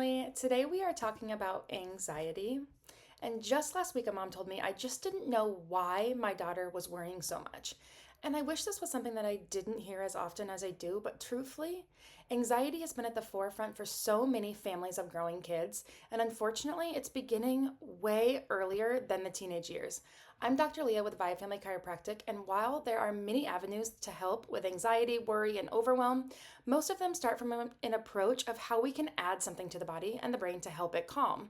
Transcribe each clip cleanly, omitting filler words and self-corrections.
family. Today we are talking about anxiety. And just last week, a mom told me I just didn't know why my daughter was worrying so much. And I wish this was something that I didn't hear as often as I do, but truthfully, anxiety has been at the forefront for so many families of growing kids, and unfortunately, it's beginning way earlier than the teenage years. I'm Dr. Leah with Vive Family Chiropractic, and while there are many avenues to help with anxiety, worry, and overwhelm, most of them start from an approach of how we can add something to the body and the brain to help it calm.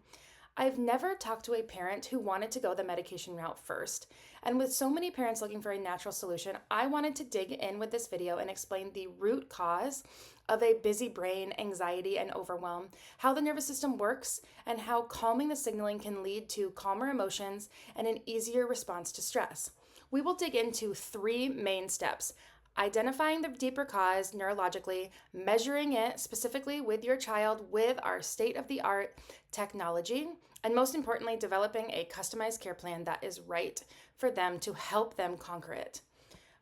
I've never talked to a parent who wanted to go the medication route first. And with so many parents looking for a natural solution, I wanted to dig in with this video and explain the root cause of a busy brain, anxiety, and overwhelm, how the nervous system works, and how calming the signaling can lead to calmer emotions and an easier response to stress. We will dig into three main steps: identifying the deeper cause neurologically, measuring it specifically with your child with our state of the art technology, and most importantly, developing a customized care plan that is right for them to help them conquer it.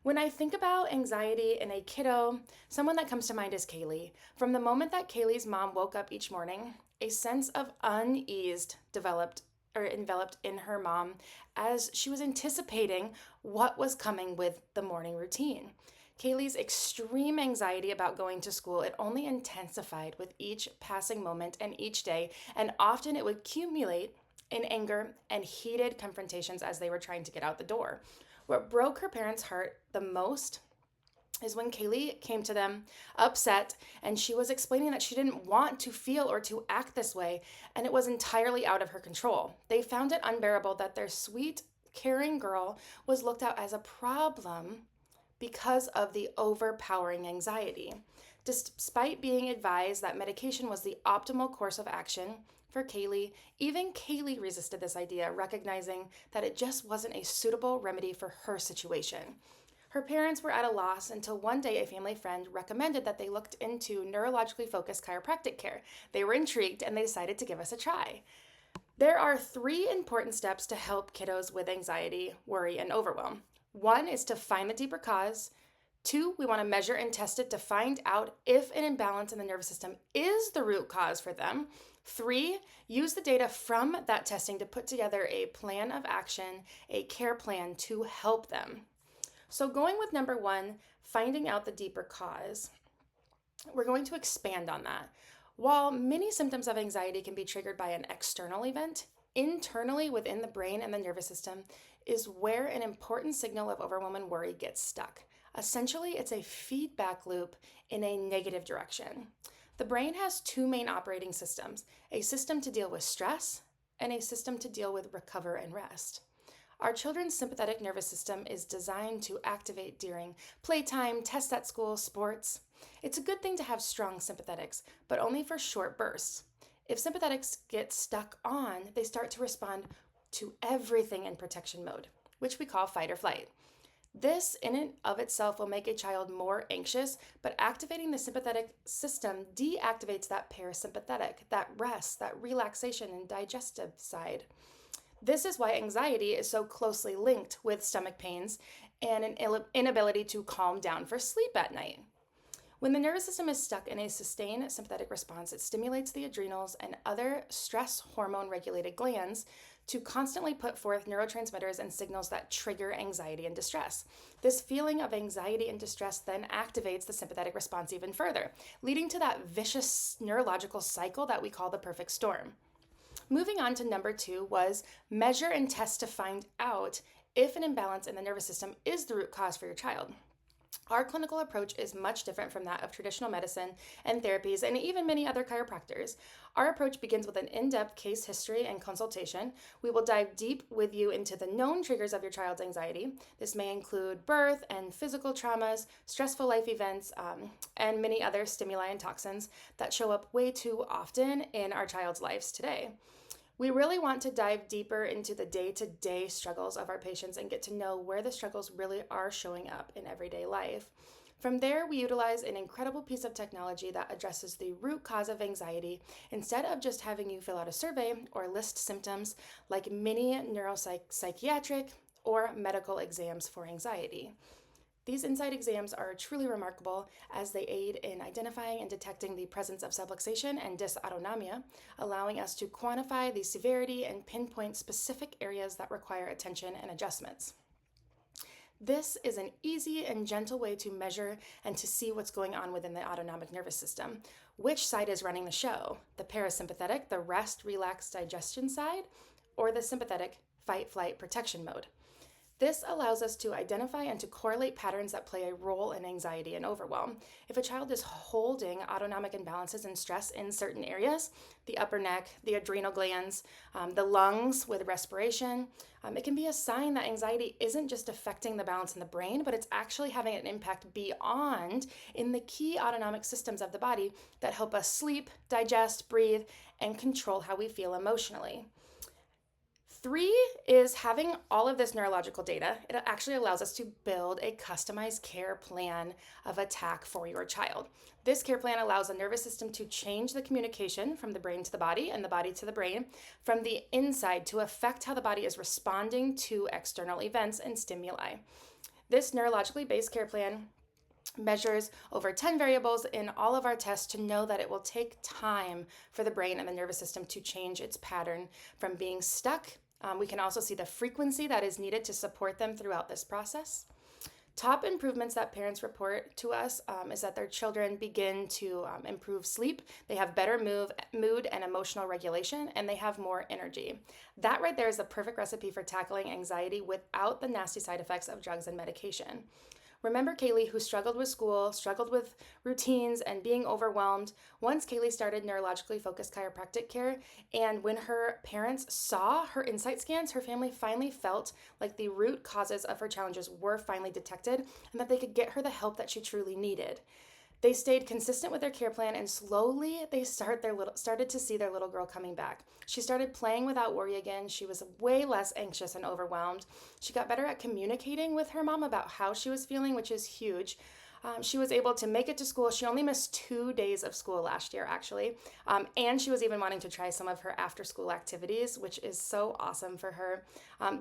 When I think about anxiety in a kiddo, someone that comes to mind is Kaylee. From the moment that Kaylee's mom woke up each morning, a sense of unease developed or enveloped in her mom as she was anticipating what was coming with the morning routine. Kaylee's extreme anxiety about going to school, it only intensified with each passing moment and each day, and often it would accumulate in anger and heated confrontations as they were trying to get out the door. What broke her parents' heart the most is when Kaylee came to them upset and she was explaining that she didn't want to feel or to act this way, and it was entirely out of her control. They found it unbearable that their sweet, caring girl was looked at as a problem because of the overpowering anxiety. Despite being advised that medication was the optimal course of action for Kaylee, even Kaylee resisted this idea, recognizing that it just wasn't a suitable remedy for her situation. Her parents were at a loss until one day a family friend recommended that they looked into neurologically focused chiropractic care. They were intrigued and they decided to give us a try. There are three important steps to help kiddos with anxiety, worry, and overwhelm. One is to find the deeper cause. Two, we want to measure and test it to find out if an imbalance in the nervous system is the root cause for them. Three, use the data from that testing to put together a plan of action, a care plan to help them. So going with number one, finding out the deeper cause, we're going to expand on that. While many symptoms of anxiety can be triggered by an external event, internally within the brain and the nervous system is where an important signal of overwhelm and worry gets stuck. Essentially, it's a feedback loop in a negative direction. The brain has two main operating systems: a system to deal with stress and a system to deal with recover and rest. Our children's sympathetic nervous system is designed to activate during playtime, tests at school, sports. It's a good thing to have strong sympathetics, but only for short bursts. If sympathetics get stuck on, they start to respond to everything in protection mode, which we call fight or flight. This in and of itself will make a child more anxious, but activating the sympathetic system deactivates that parasympathetic, that rest, that relaxation and digestive side. This is why anxiety is so closely linked with stomach pains and an inability to calm down for sleep at night. When the nervous system is stuck in a sustained sympathetic response, it stimulates the adrenals and other stress hormone regulated glands to constantly put forth neurotransmitters and signals that trigger anxiety and distress. This feeling of anxiety and distress then activates the sympathetic response even further, leading to that vicious neurological cycle that we call the perfect storm. Moving on to number two was measure and test to find out if an imbalance in the nervous system is the root cause for your child. Our clinical approach is much different from that of traditional medicine and therapies and even many other chiropractors. Our approach begins with an in-depth case history and consultation. We will dive deep with you into the known triggers of your child's anxiety. This may include birth and physical traumas, stressful life events, and many other stimuli and toxins that show up way too often in our child's lives today. We really want to dive deeper into the day-to-day struggles of our patients and get to know where the struggles really are showing up in everyday life. From there, we utilize an incredible piece of technology that addresses the root cause of anxiety instead of just having you fill out a survey or list symptoms like many neuropsychiatric or medical exams for anxiety. These inside exams are truly remarkable as they aid in identifying and detecting the presence of subluxation and dysautonomia, allowing us to quantify the severity and pinpoint specific areas that require attention and adjustments. This is an easy and gentle way to measure and to see what's going on within the autonomic nervous system. Which side is running the show? The parasympathetic, the rest, relax, digestion side, or the sympathetic, fight, flight, protection mode? This allows us to identify and to correlate patterns that play a role in anxiety and overwhelm. If a child is holding autonomic imbalances and stress in certain areas, the upper neck, the adrenal glands, the lungs with respiration, it can be a sign that anxiety isn't just affecting the balance in the brain, but it's actually having an impact beyond in the key autonomic systems of the body that help us sleep, digest, breathe, and control how we feel emotionally. 3 is having all of this neurological data. It actually allows us to build a customized care plan of attack for your child. This care plan allows the nervous system to change the communication from the brain to the body and the body to the brain from the inside to affect how the body is responding to external events and stimuli. This neurologically based care plan measures over 10 variables in all of our tests to know that it will take time for the brain and the nervous system to change its pattern from being stuck. We can also see the frequency that is needed to support them throughout this process. Top improvements that parents report to us is that their children begin to improve sleep, they have better mood and emotional regulation, and they have more energy. That right there is the perfect recipe for tackling anxiety without the nasty side effects of drugs and medication. Remember Kaylee, who struggled with school, struggled with routines, and being overwhelmed. Once Kaylee started neurologically focused chiropractic care, and when her parents saw her insight scans, her family finally felt like the root causes of her challenges were finally detected and that they could get her the help that she truly needed. They stayed consistent with their care plan, and slowly they started to see their little girl coming back. She started playing without worry again. She was way less anxious and overwhelmed. She got better at communicating with her mom about how she was feeling, which is huge. She was able to make it to school. She only missed 2 days of school last year, actually. And she was even wanting to try some of her after-school activities, which is so awesome for her.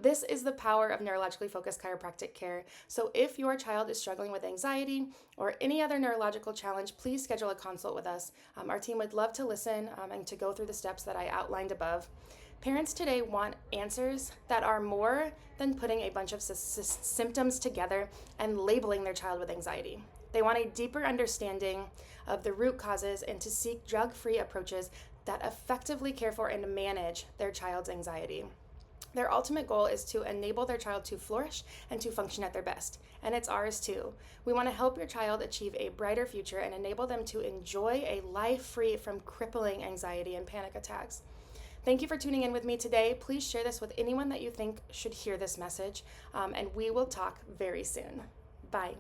This is the power of neurologically focused chiropractic care. So if your child is struggling with anxiety or any other neurological challenge, please schedule a consult with us. Our team would love to listen and to go through the steps that I outlined above. Parents today want answers that are more than putting a bunch of symptoms together and labeling their child with anxiety. They want a deeper understanding of the root causes and to seek drug-free approaches that effectively care for and manage their child's anxiety. Their ultimate goal is to enable their child to flourish and to function at their best, and it's ours too. We want to help your child achieve a brighter future and enable them to enjoy a life free from crippling anxiety and panic attacks. Thank you for tuning in with me today. Please share this with anyone that you think should hear this message, and we will talk very soon. Bye.